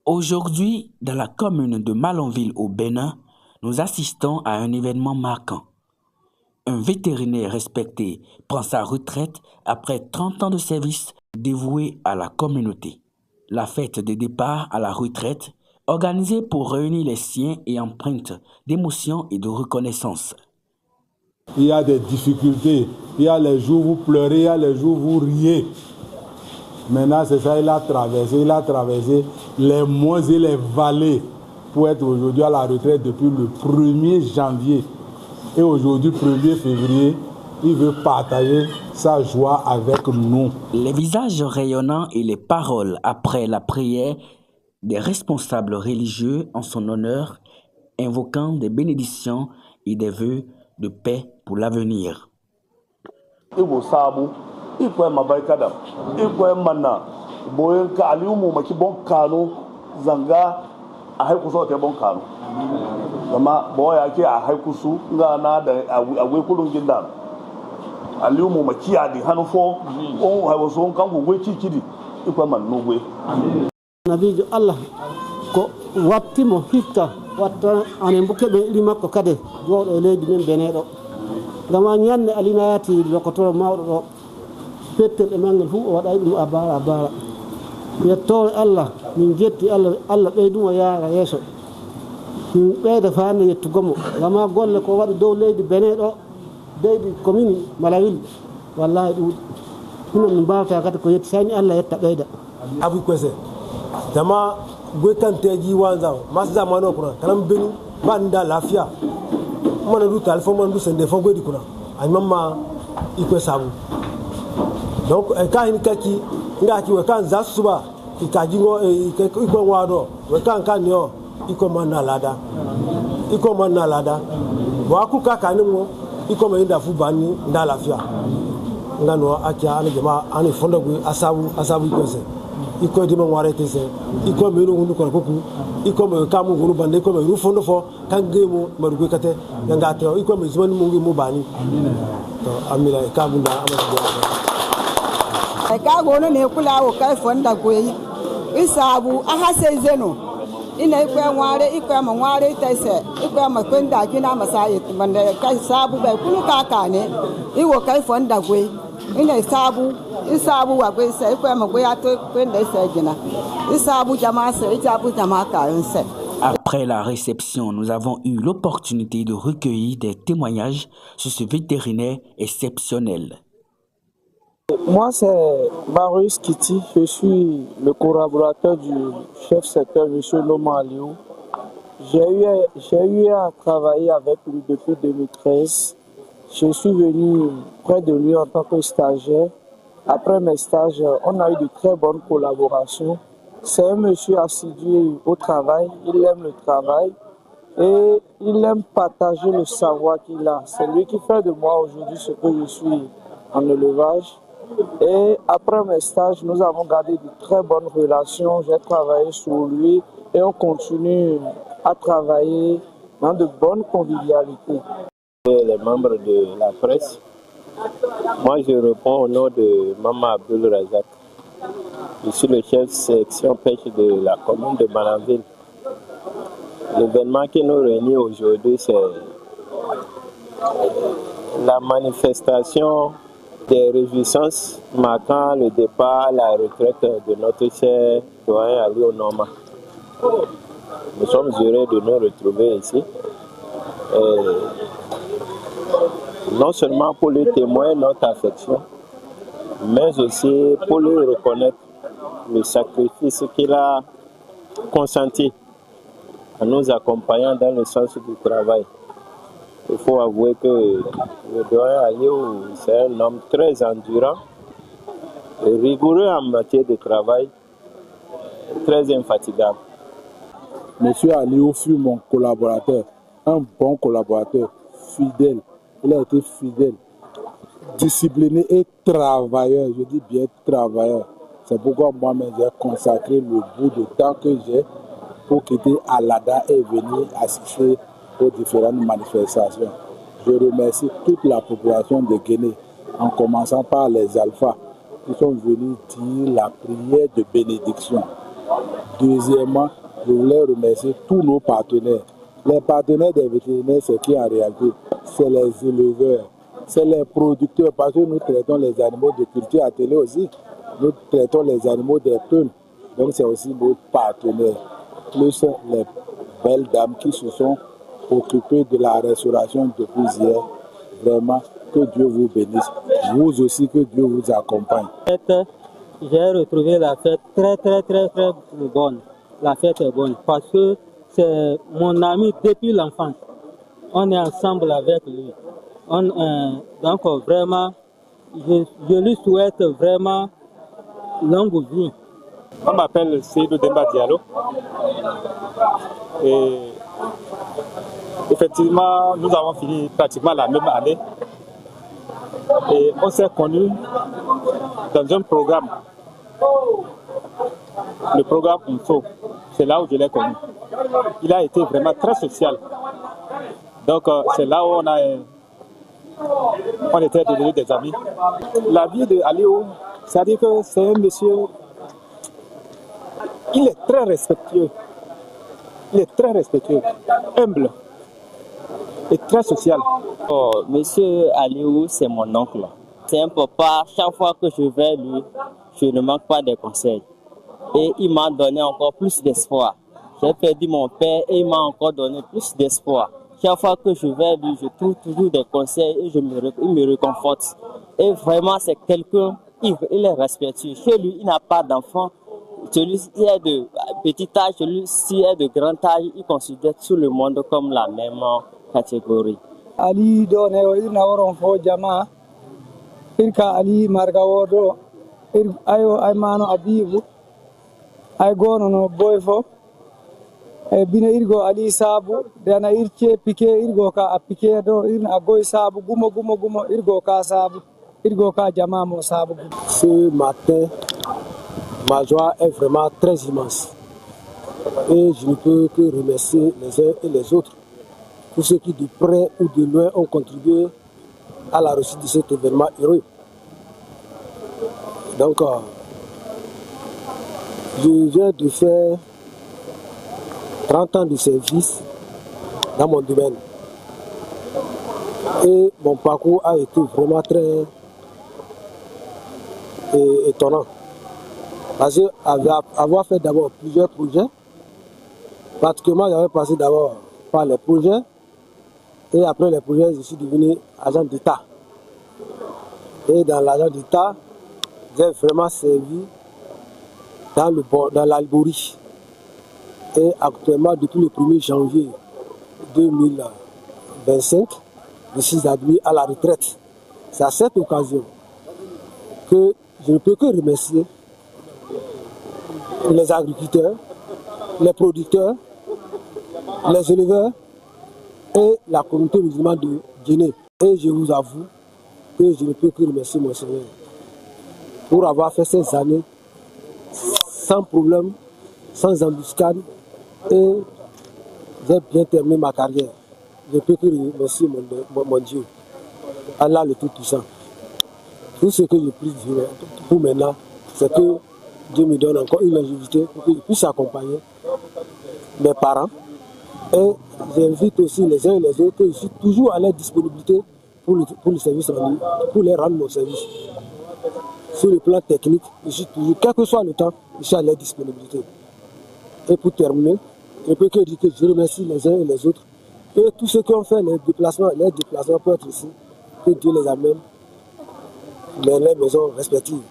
Aujourd'hui, dans la commune de Malanville au Bénin, nous assistons à un événement marquant. Un vétérinaire respecté prend sa retraite après 30 ans de service dévoué à la communauté. La fête de départ à la retraite, organisée pour réunir les siens et empreinte d'émotion et de reconnaissance. Il y a des difficultés, il y a les jours où vous pleurez, il y a les jours où vous riez. Maintenant, c'est ça, il a traversé les monts et les vallées pour être aujourd'hui à la retraite depuis le 1er janvier. Et aujourd'hui, 1er février, il veut partager sa joie avec nous. Les visages rayonnants et les paroles après la prière des responsables religieux en son honneur, invoquant des bénédictions et des vœux de paix pour l'avenir. Allah ko wattimo hikka watta anembuke be ilima ko kade godo leydi men benedo gama nyanne alinati lokotoro mawdo do pettel e mangel fu o waday dum abara yetto Allah min jetti Allah beydum yaara yeso min beyda faane yettugomo gama golle ko wadi dow leydi benedo deydi commune Malanville wallahi dum min mbawta kadi ko yetti sani Allah yetta beyda abu kwese dama gwekanteji wanza masza mano kuna tanam benu banda lafia mana du talfo man du sende fo gwedi kuna aymama ikwe sabu donc ka hin kaki ngaki we kan za suba ikaji ngo ikwe wado we kan yo iko manna lada wa ku ka kanimo iko me nda fu bani nda lafia ngano akia ane jama ane fondo gwe asabu kwese iko di mo warete se iko me no ko koku iko me kamu gunu bande iko me ru fondo fo kangemo marugo kate nga to iko me zumani mo ngi mo bani to amila kamu da amata ai ka gono ne kula wo kai fonda goyi isabu aha sai zeno ina iko nware iko ma nware taise iko ma kwenda kina masaye bande kai sabu bai kunu kaka ne iwo kai fonda goyi ina isabu wa gwe sai ko ma gwe ato kwenda sai gina isabu jama sai jabu jama ka sai. Après la réception, nous avons eu l'opportunité de recueillir des témoignages sur ce vétérinaire exceptionnel. Moi, c'est Marius Kitty, je suis le collaborateur du chef secteur, M. Loma Aliou. J'ai eu à travailler avec lui depuis 2013. Je suis venu près de lui en tant que stagiaire. Après mes stages, on a eu de très bonnes collaborations. C'est un monsieur assidu au travail, il aime le travail et il aime partager le savoir qu'il a. C'est lui qui fait de moi aujourd'hui ce que je suis en élevage. Et après mes stages, nous avons gardé de très bonnes relations. J'ai travaillé sur lui et on continue à travailler dans de bonnes convivialités. Les membres de la presse, moi je réponds au nom de Maman Abdul Razak. Je suis le chef de section pêche de la commune de Malanville. L'événement qui nous réunit aujourd'hui, c'est la manifestation des réjouissances marquant le départ à la retraite de notre cher doyen Aliou Norma. Nous sommes heureux de nous retrouver ici. Non seulement pour lui témoigner notre affection, mais aussi pour lui reconnaître le sacrifice qu'il a consenti en nous accompagnant dans le sens du travail. Il faut avouer que le doyen Aliou, c'est un homme très endurant, rigoureux en matière de travail, très infatigable. Monsieur Aliou fut mon collaborateur, un bon collaborateur, fidèle. Il a été fidèle, discipliné et travailleur. Je dis bien travailleur. C'est pourquoi moi-même j'ai consacré le bout de temps que j'ai pour quitter Alada et venir assister aux différentes manifestations. Je remercie toute la population de Guinée, en commençant par les alphas qui sont venus dire la prière de bénédiction. Deuxièmement, je voulais remercier tous nos partenaires. Les partenaires des vétérinaires, c'est qui en réalité? C'est les éleveurs, c'est les producteurs, parce que nous traitons les animaux de culture à télé aussi. Nous traitons les animaux des peuls. Donc c'est aussi nos partenaires. Plus les belles dames qui se sont occupées de la restauration depuis hier. Vraiment, que Dieu vous bénisse. Vous aussi, que Dieu vous accompagne. J'ai retrouvé la fête très bonne. La fête est bonne parce que c'est mon ami depuis l'enfance. On est ensemble avec lui. Donc vraiment, je lui souhaite vraiment longue vie. On m'appelle Seydou Demba Diallo. Et effectivement, nous avons fini pratiquement la même année. Et on s'est connus dans un programme. Le programme UNSO, c'est là où je l'ai connu. Il a été vraiment très social. Donc c'est là où on était devenus des amis. La vie de Aliou, c'est-à-dire que c'est un monsieur, il est très respectueux. Il est très respectueux, humble et très social. Oh, monsieur Aliou, c'est mon oncle. C'est un papa, chaque fois que je vais lui, je ne manque pas de conseils. Et il m'a donné encore plus d'espoir. J'ai perdu mon père et il m'a encore donné plus d'espoir. Chaque fois que je vais lui, je trouve toujours des conseils et il me réconforte. Et vraiment, c'est quelqu'un, il est respectueux. Chez lui, il n'a pas d'enfant. Celui-ci est de petit âge, celui-ci est de grand âge. Il considère tout le monde comme la même catégorie. Ali do ne o ina woron fo jama irka Ali marga wodo ayo ay mano abibu ay gono no boy fo e bina irgo Ali sabu dana irche piqué irgo ka apike do irna agoy sabu gumo irgo ka sabu irgo ka jama mo sabu. Ce matin, ma joie est vraiment très immense et je ne peux que remercier les uns et les autres. Tous ceux qui de près ou de loin ont contribué à la réussite de cet événement heureux. Donc, je viens de faire 30 ans de service dans mon domaine. Et mon parcours a été vraiment très étonnant. Parce qu'avoir fait d'abord plusieurs projets, pratiquement j'avais passé d'abord par les projets. Et après les projets, je suis devenu agent d'État. Et dans l'agent d'État, j'ai vraiment servi dans l'Albouri. Et actuellement, depuis le 1er janvier 2025, je suis admis à la retraite. C'est à cette occasion que je ne peux que remercier les agriculteurs, les producteurs, les éleveurs, et la communauté musulmane de Guinée. Et je vous avoue que je ne peux que remercier mon Seigneur pour avoir fait ces années sans problème, sans embuscade, et j'ai bien terminé ma carrière. Je ne peux que remercier mon Dieu, Allah le Tout-Puissant. Tout ce que je prie pour maintenant, c'est que Dieu me donne encore une longévité pour que je puisse accompagner mes parents. Et j'invite aussi les uns et les autres que je suis toujours à leur disponibilité pour le service rendu, pour les rendre mon service. Sur le plan technique, je suis toujours, quel que soit le temps, je suis à leur disponibilité. Et pour terminer, je peux que dire que je remercie les uns et les autres et tous ceux qui ont fait les déplacements pour être ici, que Dieu les amène dans les maisons respectives.